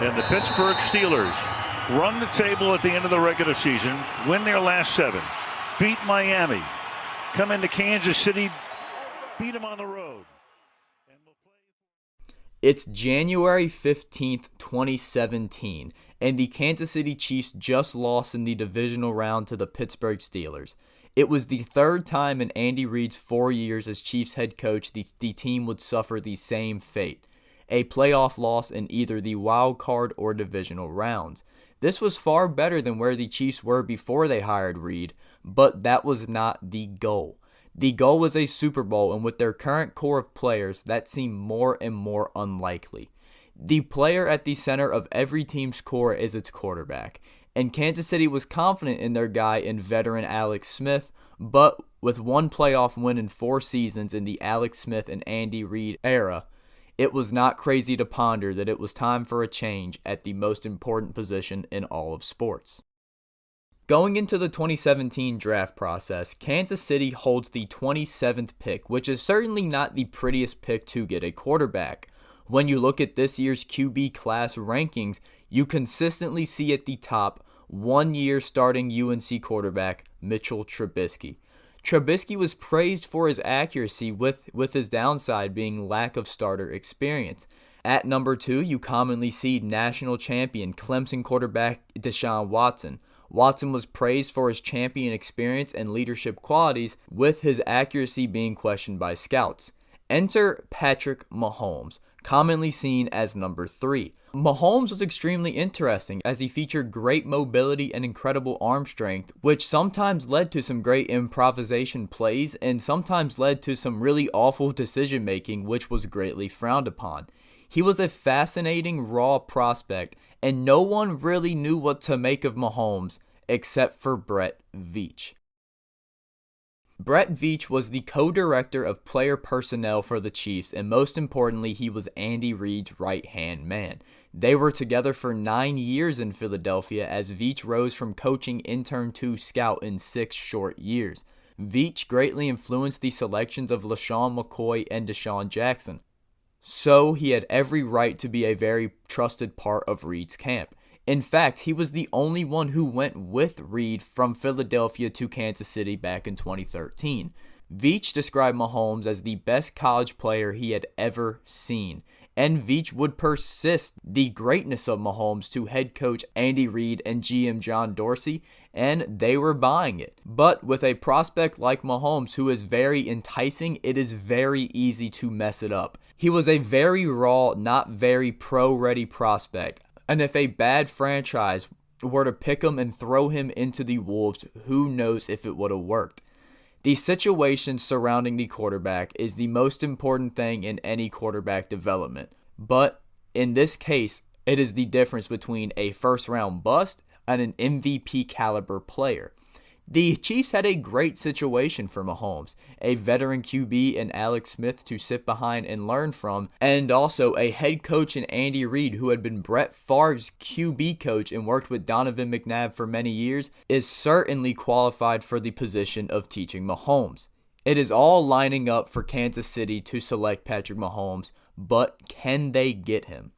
And the Pittsburgh Steelers run the table at the end of the regular season, win their last 7, beat Miami, come into Kansas City, beat them on the road. It's January 15th, 2017, and the Kansas City Chiefs just lost in the divisional round to the Pittsburgh Steelers. It was the third time in Andy Reid's 4 years as Chiefs head coach the team would suffer the same fate, a playoff loss in either the wild card or divisional rounds. This was far better than where the Chiefs were before they hired Reid, but that was not the goal. The goal was a Super Bowl, and with their current core of players, that seemed more and more unlikely. The player at the center of every team's core is its quarterback, and Kansas City was confident in their guy in veteran Alex Smith, but with one playoff win in 4 seasons in the Alex Smith and Andy Reid era, it was not crazy to ponder that it was time for a change at the most important position in all of sports. Going into the 2017 draft process, Kansas City holds the 27th pick, which is certainly not the prettiest pick to get a quarterback. When you look at this year's QB class rankings, you consistently see at the top 1-year starting UNC quarterback Mitchell Trubisky. Trubisky was praised for his accuracy, with his downside being lack of starter experience. At number 2, you commonly see national champion Clemson quarterback Deshaun Watson. Watson was praised for his champion experience and leadership qualities, with his accuracy being questioned by scouts. Enter Patrick Mahomes, commonly seen as number 3. Mahomes was extremely interesting as he featured great mobility and incredible arm strength, which sometimes led to some great improvisation plays and sometimes led to some really awful decision making, which was greatly frowned upon. He was a fascinating raw prospect, and no one really knew what to make of Mahomes except for Brett Veach. Brett Veach was the co-director of player personnel for the Chiefs, and most importantly, he was Andy Reid's right-hand man. They were together for 9 years in Philadelphia as Veach rose from coaching intern to scout in 6 short years. Veach greatly influenced the selections of LaShawn McCoy and Deshaun Jackson, so he had every right to be a very trusted part of Reid's camp. In fact, he was the only one who went with Reid from Philadelphia to Kansas City back in 2013. Veach described Mahomes as the best college player he had ever seen, and Veach would persist the greatness of Mahomes to head coach Andy Reid and GM John Dorsey, and they were buying it. But with a prospect like Mahomes who is very enticing, it is very easy to mess it up. He was a very raw, not very pro-ready prospect, and if a bad franchise were to pick him and throw him into the Wolves, who knows if it would have worked. The situation surrounding the quarterback is the most important thing in any quarterback development, but in this case, it is the difference between a first-round bust and an MVP caliber player. The Chiefs had a great situation for Mahomes, a veteran QB in Alex Smith to sit behind and learn from, and also a head coach in Andy Reid, who had been Brett Favre's QB coach and worked with Donovan McNabb for many years, is certainly qualified for the position of teaching Mahomes. It is all lining up for Kansas City to select Patrick Mahomes, but can they get him?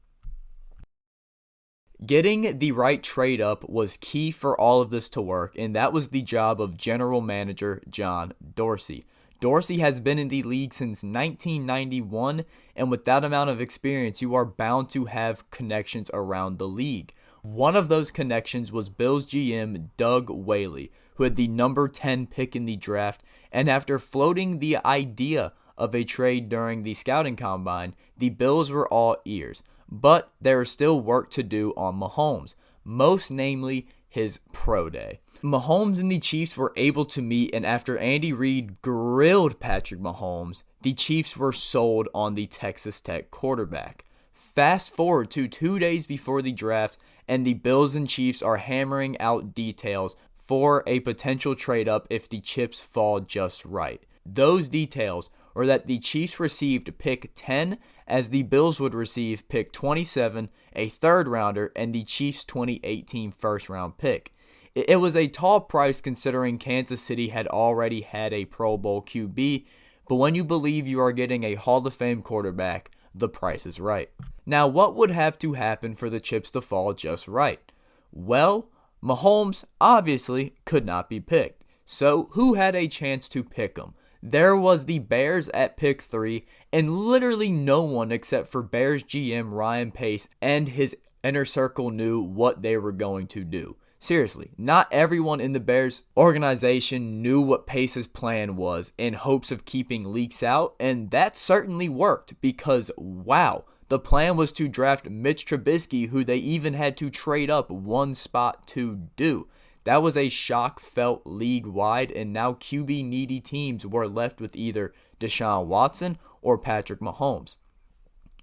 Getting the right trade up was key for all of this to work, and that was the job of general manager John Dorsey. Dorsey has been in the league since 1991, and with that amount of experience, you are bound to have connections around the league. One of those connections was Bills GM Doug Whaley, who had the number 10 pick in the draft, and after floating the idea of a trade during the scouting combine, the Bills were all ears. But there is still work to do on Mahomes, most namely his pro day. Mahomes and the Chiefs were able to meet, and after Andy Reid grilled Patrick Mahomes, the Chiefs were sold on the Texas Tech quarterback. Fast forward to 2 days before the draft, and the Bills and Chiefs are hammering out details for a potential trade-up if the chips fall just right. Those details were that the Chiefs received pick 10, as the Bills would receive pick 27, a third-rounder, and the Chiefs' 2018 first-round pick. It was a tall price considering Kansas City had already had a Pro Bowl QB, but when you believe you are getting a Hall of Fame quarterback, The Price is Right. Now, what would have to happen for the chips to fall just right? Well, Mahomes obviously could not be picked. So who had a chance to pick him? There was the Bears at pick 3, and literally no one except for Bears GM Ryan Pace and his inner circle knew what they were going to do. Seriously, not everyone in the Bears organization knew what Pace's plan was in hopes of keeping leaks out, and that certainly worked because, wow, the plan was to draft Mitch Trubisky, who they even had to trade up one spot to do. That was a shock felt league-wide, and now QB-needy teams were left with either Deshaun Watson or Patrick Mahomes.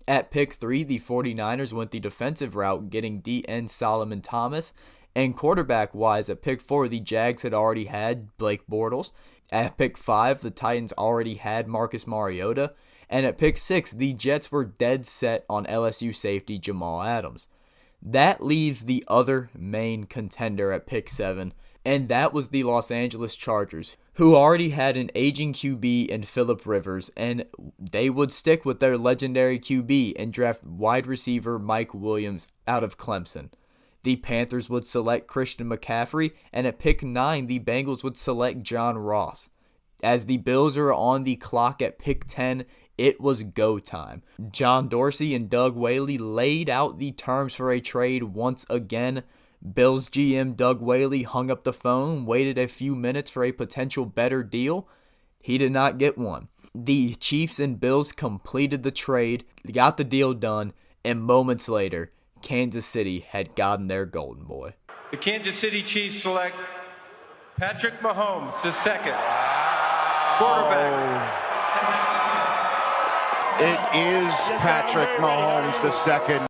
At pick 3, the 49ers went the defensive route, getting DN Solomon Thomas, and quarterback-wise, at pick 4, the Jags had already had Blake Bortles. At pick 5, the Titans already had Marcus Mariota, and at pick 6, the Jets were dead set on LSU safety Jamal Adams. That leaves the other main contender at pick 7, and that was the Los Angeles Chargers, who already had an aging QB in Phillip Rivers, and they would stick with their legendary QB and draft wide receiver Mike Williams out of Clemson. The Panthers would select Christian McCaffrey, and at pick 9, the Bengals would select John Ross. As the Bills are on the clock at pick 10, it was go time. John Dorsey and Doug Whaley laid out the terms for a trade once again. Bills GM Doug Whaley hung up the phone, waited a few minutes for a potential better deal. He did not get one. The Chiefs and Bills completed the trade, got the deal done, and moments later, Kansas City had gotten their golden boy. The Kansas City Chiefs select Patrick Mahomes, the second quarterback. It is Patrick Mahomes, the second.